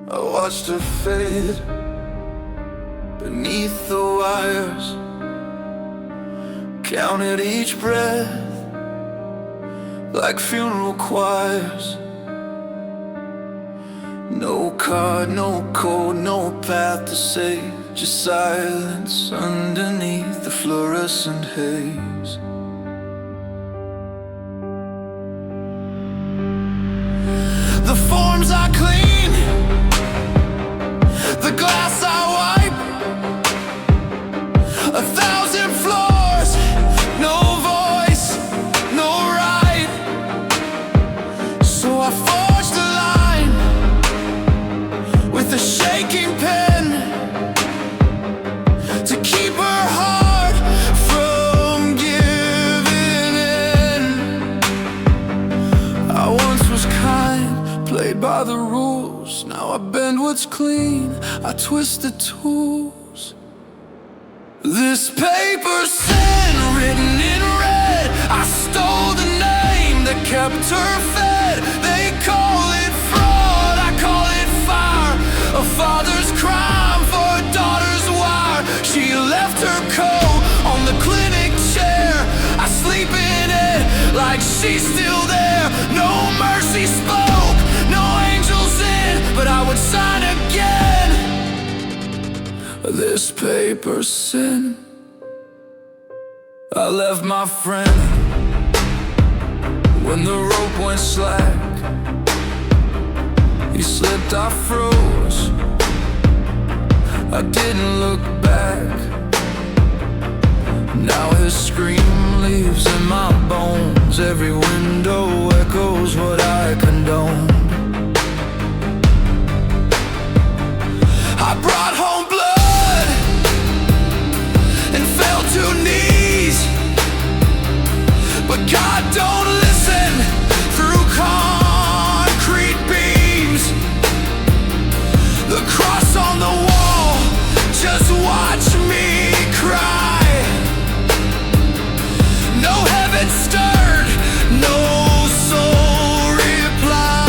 I watched her fade beneath the wires, counted each breath like funeral choirs. No card, no code, no path to say, just silence underneath the fluorescent haze. The forms I clean, the glass I wipe, 1,000 floors, no voice, no right. So I forged a line with a shaking pen to keep her heart from giving in. I once was kind, played by the rules. Now I bend what's clean, I twist the tools. This paper sin written in red, I stole the name that kept her fed. They call it fraud, I call it fire. A father's crime for a daughter's wire. She left her coat on the clinic chair, I sleep in it like she's still there. No mercy spoke, no angels in, but I would sign again. This paper sin. I left my friend when the rope went slack. He slipped, I froze, I didn't look back. Now his scream lives in my bones. Every window echoes what I condone. I brought home blood and fell to knees, but God don't listen through concrete beams. The cross on the wall, just watch me cry. No heaven stirred, no soul replied.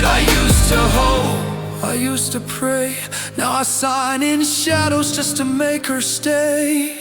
I used to hope, I used to pray. Now I sign in shadows just to make her stay.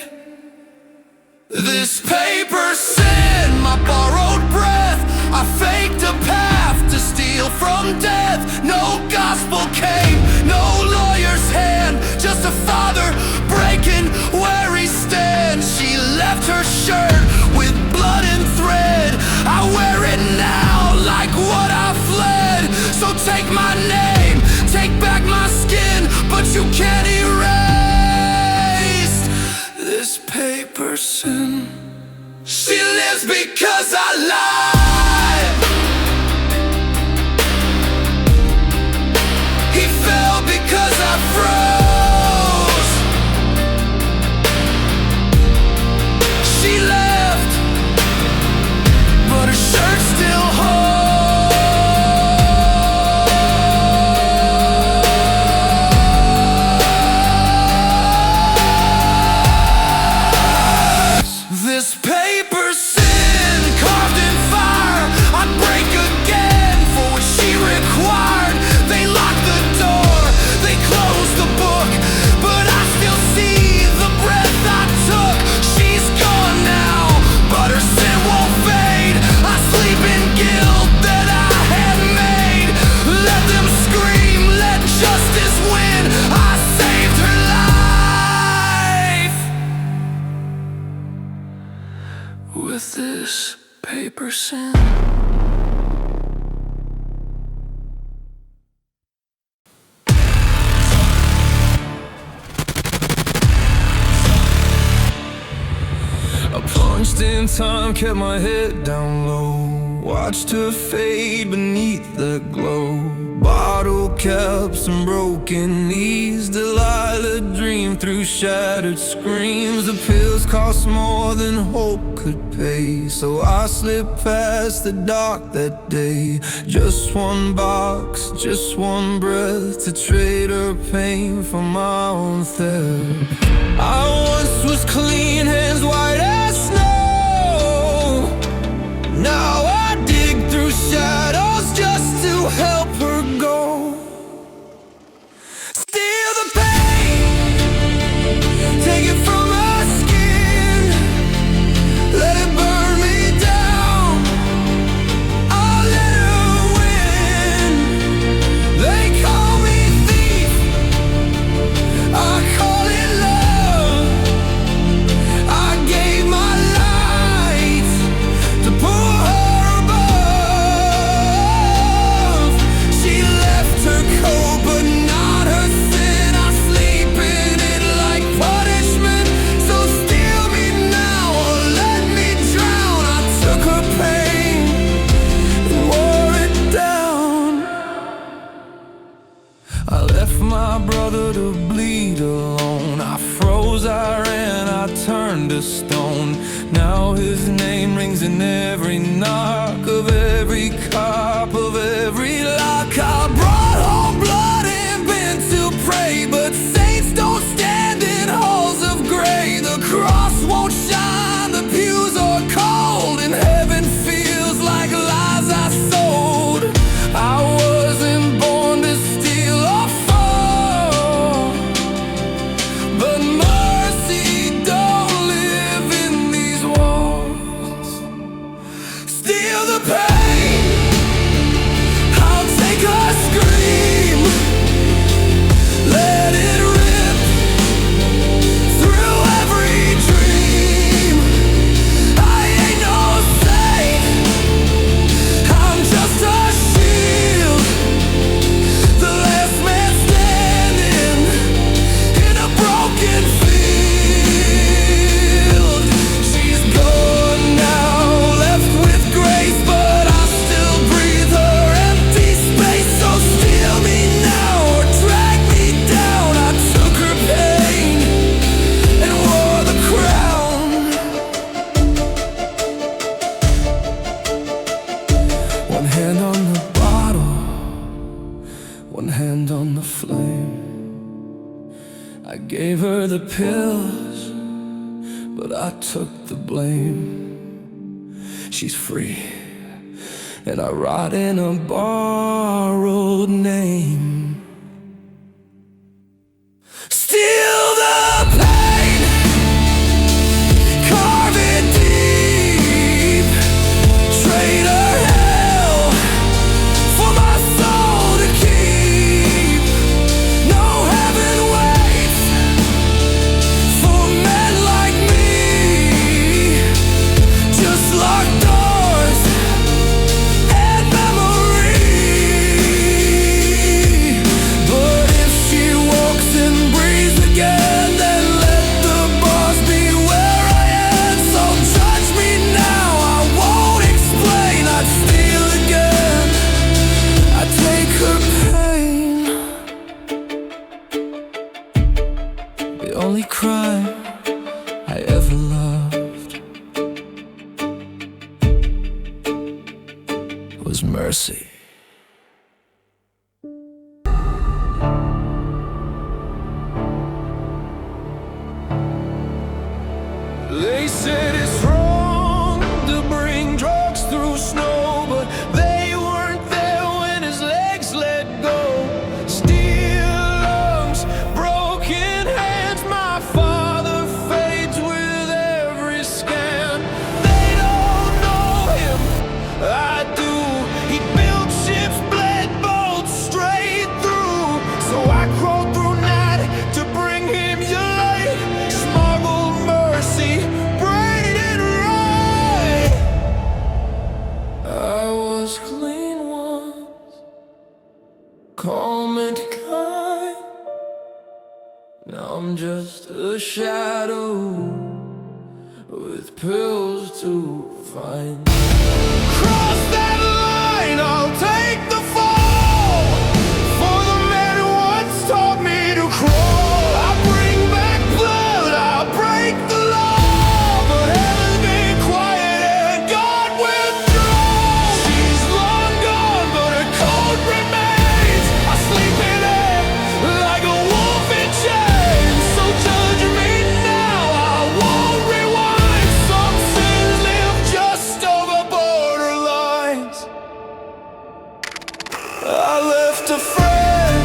This paper sin, my borrowed breath. I faked a path to steal from death. No gospel came, no lawyer's hand, just a father breaking where he stands. She left her shirt with blood and thread. I wear it now like what I fled. So take my name, take back my skin, but you can't erase this paper sin. She lives because I lied. He fell because I froze. She left, but her shirt still holds. This paper sin carved in fire, I'd break again for what she required. They locked the door, they closed the book, but I still see the breath I took. She's gone now, but her sin won't fade. I sleep in guilt that I had made. Let them scream, let justice win. I saved her life with this paper sin. I punched in time, kept my head down low, watched her fade beneath the glow. Bottle caps and broken knees, Delilah dreamed through shattered screams. The pills cost more than hope could pay, so I slipped past the dock that day. Just one box, just one breath, to trade her pain for my own theft. I once was clean, hands white as snow. Now I dig through shadows just to help her Now his name rings in every knock of every cop, of every lock. I brought home blood and been to pray, but saints don't stand in halls of gray. The cross won't shine, the pews are cold, and heaven feels like lies I sold. I wasn't born to steal or fall, but mercy don't live in these walls. Steal the pain, I'll take a scream, let it rip through every dream. I ain't no saint, I'm just a shield, the last man standing in a broken field. She's gone now, left with grace, but I still breathe her empty space. So steal me now or drag me down. I took her pain and wore the crown. One hand on the bottle, one hand on the flame. I gave her the pills, but I took the blame. She's free, and I rot in a borrowed name. Steal the pain, carve it deep, trade her hell for my soul to keep. No heaven waits for men like me, just locked doors and memory. But if she walks and breathes again, then let the bars be where I am. So judge me now, I won't explain. I'd steal again, I'd take her pain. The only crime I ever loved was mercy. They said it's wrong to bring drugs through snow, but they weren't there when his legs let go. Steel lungs, broken hands, my father fades with every scan. They don't know him, I do. He built ships, bled bolts straight through. So I crawled through night to bring him your light. Smuggled mercy, prayed it right. I was clean once, calm and kind. Now I'm just a shadow with pills to find. Cross that line, I'll take the fall for the man who once taught me to crawl. I bring back blood, I'll break the law, but heaven's been quiet and God withdraws. She's long gone, but her code remains. I sleep in it like a wolf in chains. So judge me now, I won't rewind. Some sins live just over borderlines. I left a friend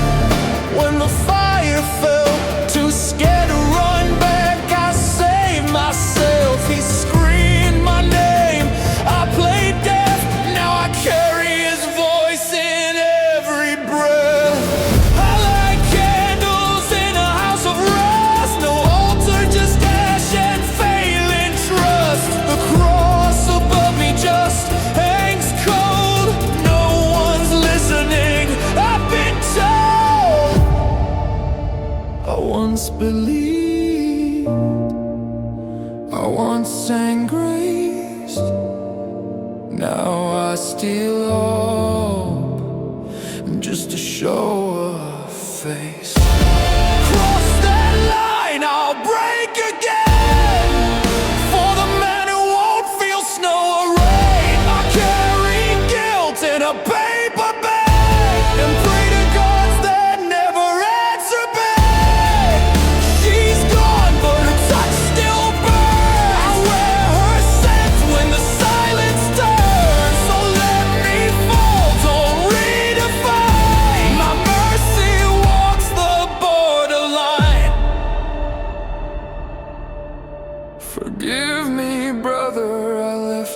when the fire fell, too scared to run back. I saved myself. He screamed my name, I played deaf. Now I carry his voice in every breath. I light candles in a house of rust, no altar, just ash and failing trust. The cross above me just hangs cold. No one's listening, I've been told. I once believed, I once sang grace. Now I steal hope just to show a face. Cross that line, I'll break again for the man who won't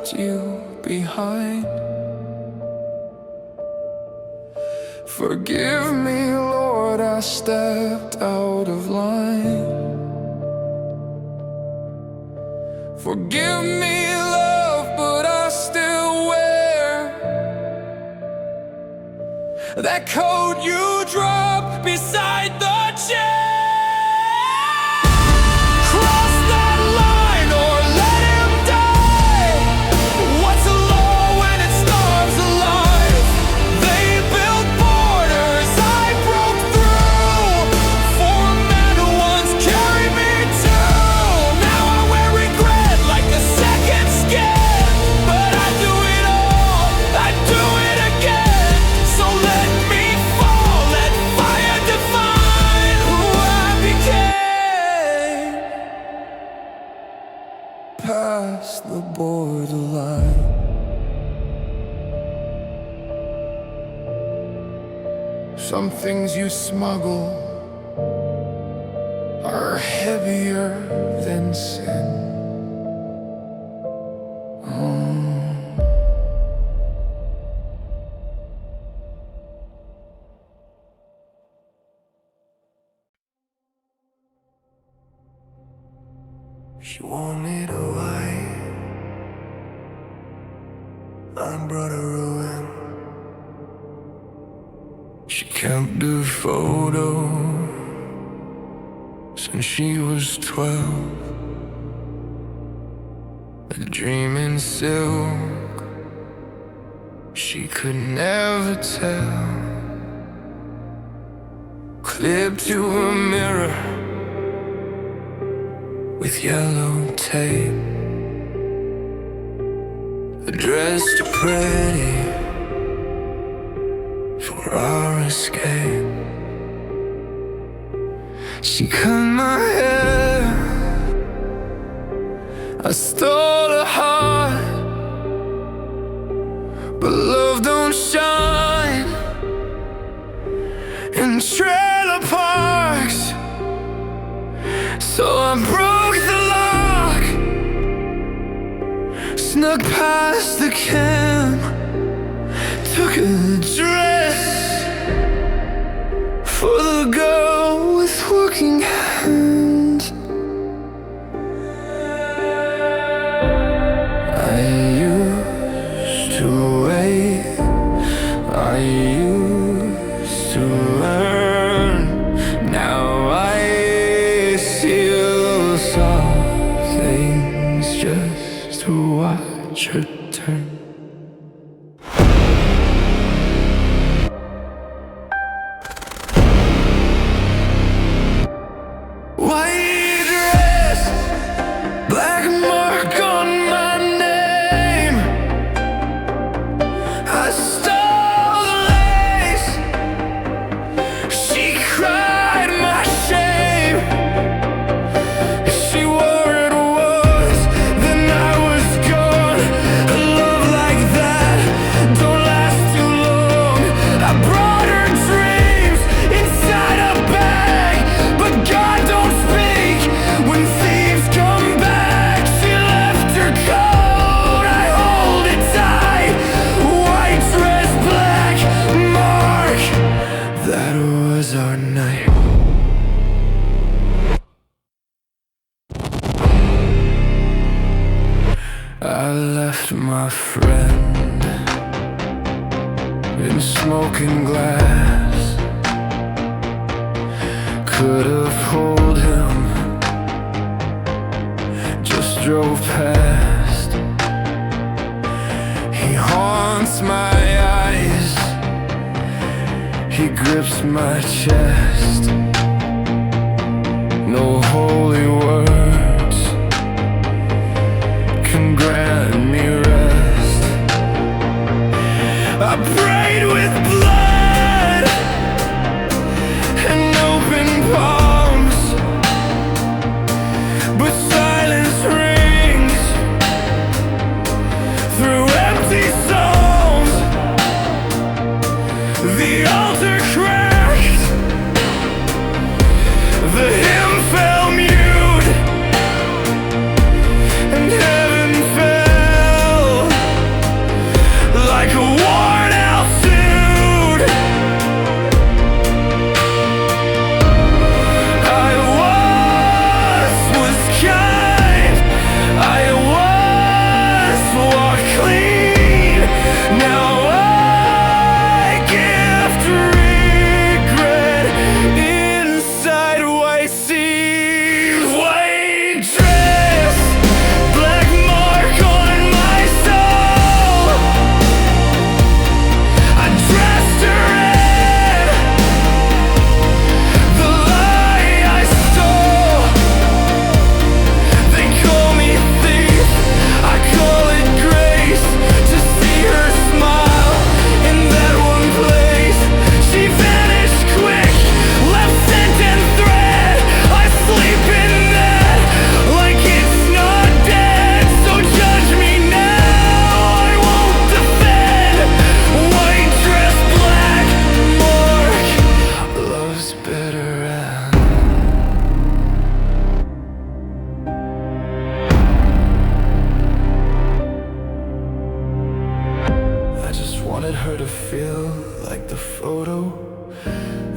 left you behind. Forgive me, Lord, I stepped out of line. Forgive me, love, but I still wear that coat you dropped beside the chair. Cross that line or let him die. What's a law when it starves alive? They built borders, I broke through. For a man who once carried me too. Now I wear regret like a second skin. But I do it all, I do it again. So let me fall, let fire define who I became. Past the borderline. Some things you smuggle are heavier than sin. She wanted a wife, I brought her ruin. She kept a photo since she was 12. A dream in silk she could never tell. Clipped to a mirror with yellow tape, dressed too pretty for our escape. She cut my hair, I stole her heart. But love don't shine in trailer parks. So I broke the lock, snuck past the cam, took a dress for the girl with working hands. I used to wait, I used to learn. Now I still saw things just to watch her turn. White dress, black mark on my name. I stole the lace, she cried my shame. She wore it once, then I was gone. A love like that don't last too long. I brought her dreams inside a bag, but God don't speak when thieves come back. She left her coat, I hold it tight. White dress, black mark, that was our night. I left my friend in smoking glass. Could have pulled him, just drove past. He haunts my eyes, he grips my chest. No holy words can grant me rest. I prayed with blood and open palms, but silence rings through empty psalms. The altar cracked, her to feel like the photo.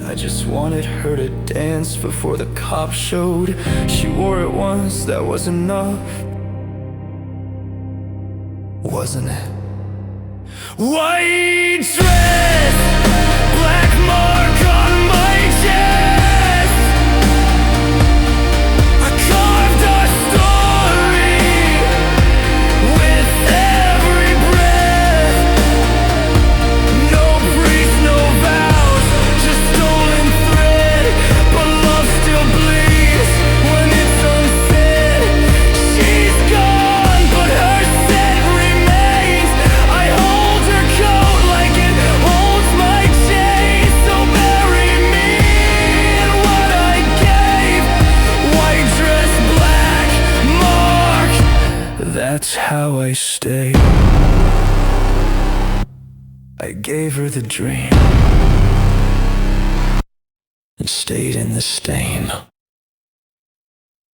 I just wanted her to dance before the cops showed. She wore it once, that was enough, wasn't it? White dress, black mark on my chest. I carved our story with every breath. No priest, no vows, just stolen thread. But love still bleeds when it's unsaid. She's gone, but her scent remains. I hold her coat like it holds my chains. So bury me in what I gave. White dress, black mark, that's how I stay. I gave her the dream and stayed in the stain.